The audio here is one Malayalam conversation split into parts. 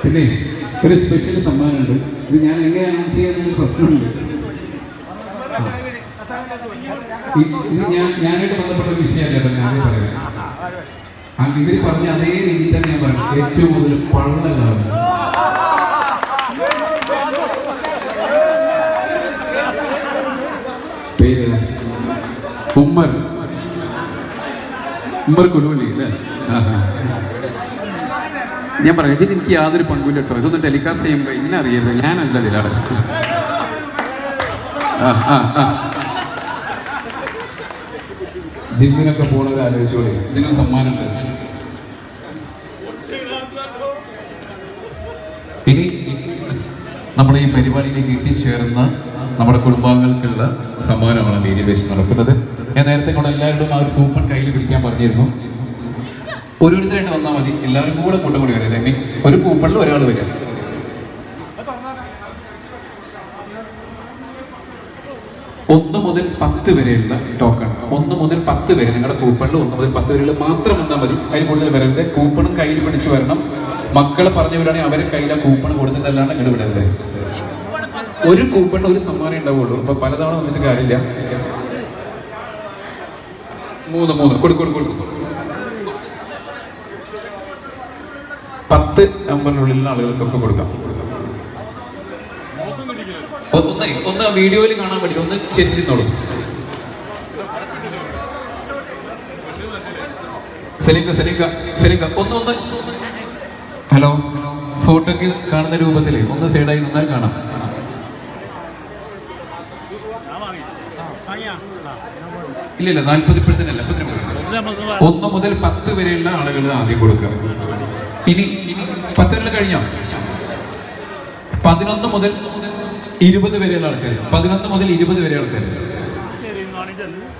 പിന്നെ ഒരു സ്പെഷ്യൽ സമ്മാനമുണ്ട്. ഇത് ഞാൻ എങ്ങനെ അനൗൺസ് ചെയ്യാനൊരു പ്രശ്നമുണ്ട്. ഇത് ഞാനായിട്ട് ബന്ധപ്പെട്ട ഒരു വിഷയമല്ല, ഞാനേ പറയാം. ഇവർ പറഞ്ഞ അതേ രീതിയിൽ തന്നെ ഞാൻ പറയാം. ഏറ്റവും കൂടുതൽ പള്ളലാണ്. പേര് ഉമ്മർ കുലുവള്ളി അല്ലേ? ഞാൻ പറയാം, ഇതിന് എനിക്ക് യാതൊരു പങ്കുമില്ല കേട്ടോ. ഇതൊന്നും ടെലികാസ്റ്റ് ചെയ്യുമ്പോൾ ഇന്നെ അറിയരുത്, ഞാനല്ല ഇതിലാണ്. ജിമ്മിനൊക്കെ പോണവർ ആലോചിച്ചോളി, ഇതിന് സമ്മാനമുണ്ട്. ഇനി നമ്മുടെ ഈ പരിപാടിയിലേക്ക് എത്തിച്ചേർന്ന നമ്മുടെ കുടുംബാംഗങ്ങൾക്കുള്ള സമ്മാനമാണ് നീതിവേശം നടക്കുന്നത്. ഞാൻ നേരത്തെ കൂടെ എല്ലാവരോടും ആ ഒരു കൂപ്പൺ കയ്യിൽ പിടിക്കാൻ പറഞ്ഞിരുന്നു. ഓരോരുത്തരായിട്ട് വന്നാൽ മതി, എല്ലാവരും കൂടെ കൂട്ടം കൂടി വരും. ഒരു കൂപ്പണിൽ ഒരാൾ വരിക. 1 മുതൽ 10 വരെയുള്ള ടോക്കൺ. 1 മുതൽ 10 വരെ നിങ്ങളുടെ കൂപ്പണിൽ 1 മുതൽ 10 വരെയുള്ള മാത്രം വന്നാൽ മതി. അതിൽ കൂടുതൽ വരരുത്. കൂപ്പണും കയ്യിൽ പിടിച്ച് വരണം. മക്കളെ പറഞ്ഞു വിടുകയാണെങ്കിൽ അവരെ കയ്യിൽ ആ കൂപ്പൺ കൊടുത്തിട്ടല്ലാണ് ഇങ്ങോട്ട് വിടരുത്. ഒരു കൂപ്പണിൽ ഒരു സമ്മാനം ഉണ്ടാവുള്ളൂ. അപ്പൊ പലതവണ വന്നിട്ട് കാര്യമില്ല. 3 കൊടുക്കും. 10 നമ്പറിനുള്ളിലുള്ള ആളുകൾക്കൊക്കെ കൊടുക്കാം. ഒന്ന് വീഡിയോയിൽ കാണാൻ പറ്റും. ഒന്ന് ചെരിഞ്ഞോളൂ. സെലിങ്ക ഒന്ന് ഹലോ, ഫോട്ടോക്ക് കാണുന്ന രൂപത്തില് ഒന്ന് സൈഡായി നിന്നാൽ കാണാം. ഇല്ല 40 ഇപ്പോഴത്തേനല്ല. 1 മുതൽ 10 വരെയുള്ള ആളുകൾ ആദ്യം കൊടുക്കുക. ഇനി 10 കഴിഞ്ഞോ? 11 മുതൽ 20 വരെയുള്ള ആൾക്കാർ. 11 മുതൽ 20 വരെ ആൾക്കാർ.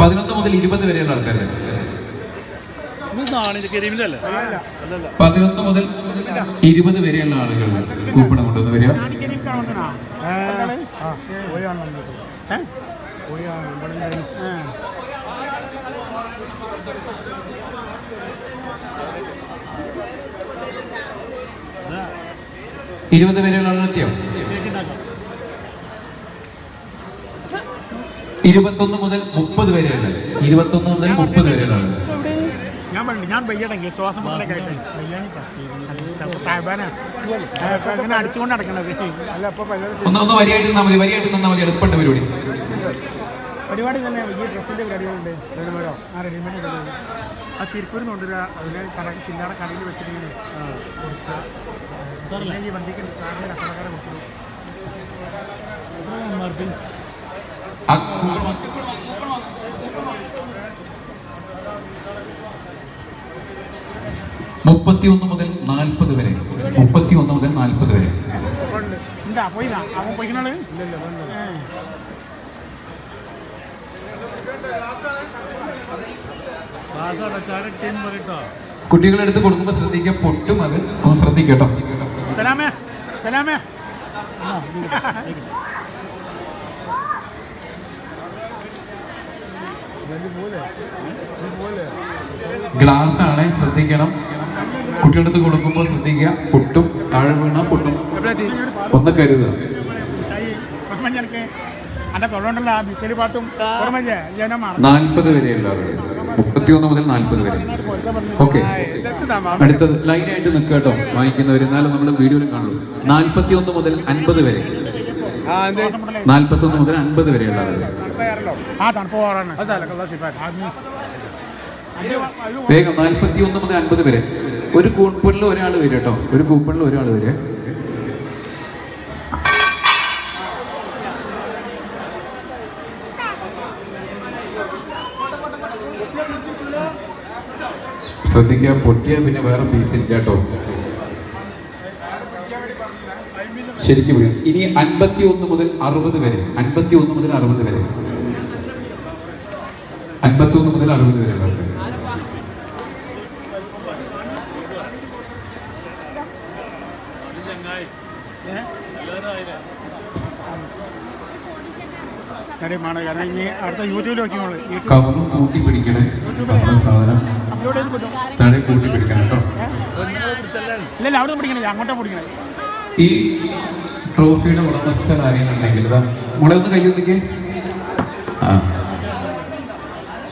11 മുതൽ 20 വരെയുള്ള ആൾക്കാർ. 11 മുതൽ 20 വരെയുള്ള ആളുകൾ കൂപ്പൺ കൊണ്ടുവന്ന് വരിക. ഇരുപത് വരെയുള്ള ആളുകൾ എത്തിയോ? 21 മുതൽ 30 വരെയുള്ള 21 മുതൽ 30 വരെയുള്ള ആളുകൾ. ഞാൻ ബയ്യടെങ്കിൽ ശ്വാസം അടിച്ചുകൊണ്ട് നടക്കണത്. ഒന്ന് വരിയായിട്ട് നിന്നാൽ മതി. എളുപ്പമുണ്ട് പരിപാടി തന്നെ. ഈ ഡ്രസ്സിന്റെ പരിപാടികളുണ്ട്. റെഡിമേഡോ റെഡിമേഡ് ആ തിരുപ്പൂരിൽ നിന്ന് കൊണ്ടുവരിക. അതിന് ചില്ലാറ കടയിൽ വെച്ചിട്ട് ഈ വണ്ടിക്ക് സാറിന് കച്ചവടക്കാരെ കൊടുക്കുന്നു. 31 മുതൽ 40 വരെ. 31 മുതൽ 40 വരെ. പോയില്ല അവൻ പോയിക്കണത്. കുട്ടികളെടുത്ത് കൊടുക്കുമ്പോൾ ശ്രദ്ധിക്കുക, പൊട്ടും. അത് ഒന്ന് ശ്രദ്ധിക്കട്ടോ. സലാമേ ഗ്ലാസ് ആണ്, ശ്രദ്ധിക്കണം. കുട്ടികളെടുത്ത് കൊടുക്കുമ്പോൾ ശ്രദ്ധിക്കുക, പൊട്ടും. താഴെ വീണ പൊട്ടും. ഒന്ന് കരുതുക. 40 വരെയുള്ള 31 മുതൽ 40 വരെ. ഓക്കെ, അടുത്തത് ലൈനായിട്ട് നിൽക്കുക കേട്ടോ. വാങ്ങിക്കുന്നവർ എന്നാലും നമ്മൾ വീഡിയോയിൽ കാണുള്ളൂ. 41 മുതൽ 50 വരെ. 41 മുതൽ 50 വരെയുള്ള വേഗം. 41 മുതൽ 50 വരെ. ഒരു കൂപ്പണിൽ ഒരാൾ വരും കേട്ടോ. ഒരു കൂപ്പണിൽ ഒരാൾ വരെ. ശ്രദ്ധിക്കുക, പൊട്ടിയ പിന്നെ വേറെ പീസ് ഇല്ല കേട്ടോ. ശരിക്കും ഇനി 51 മുതൽ 60 വരെ. 51 മുതൽ 60 വരെ. 51 മുതൽ 60 വരെ. കാര്യമാണ്. കാരണം ഇനി അടുത്ത യൂട്യൂബിൽ വെക്കുമ്പോൾ യൂട്യൂബ് കവറും കൂട്ടി പിടിക്കണേ. നമ്മുടെ സാധനം അപ്ലോഡ് ചെയ്ത് പറ്റും. താഴെ കൂട്ടി പിടിക്കണം കേട്ടോ. ഇല്ല അവിടെ നിന്ന് പിടിക്കണേ, അങ്ങോട്ടാ പിടിക്കണേ. ഈ ട്രോഫിയുടെ ഉടമസ്ഥൻ അറിയുന്നുണ്ടെങ്കിൽ ഇതാ മോളെ ഒന്ന് കൈയൊന്നിക്കേ. ആ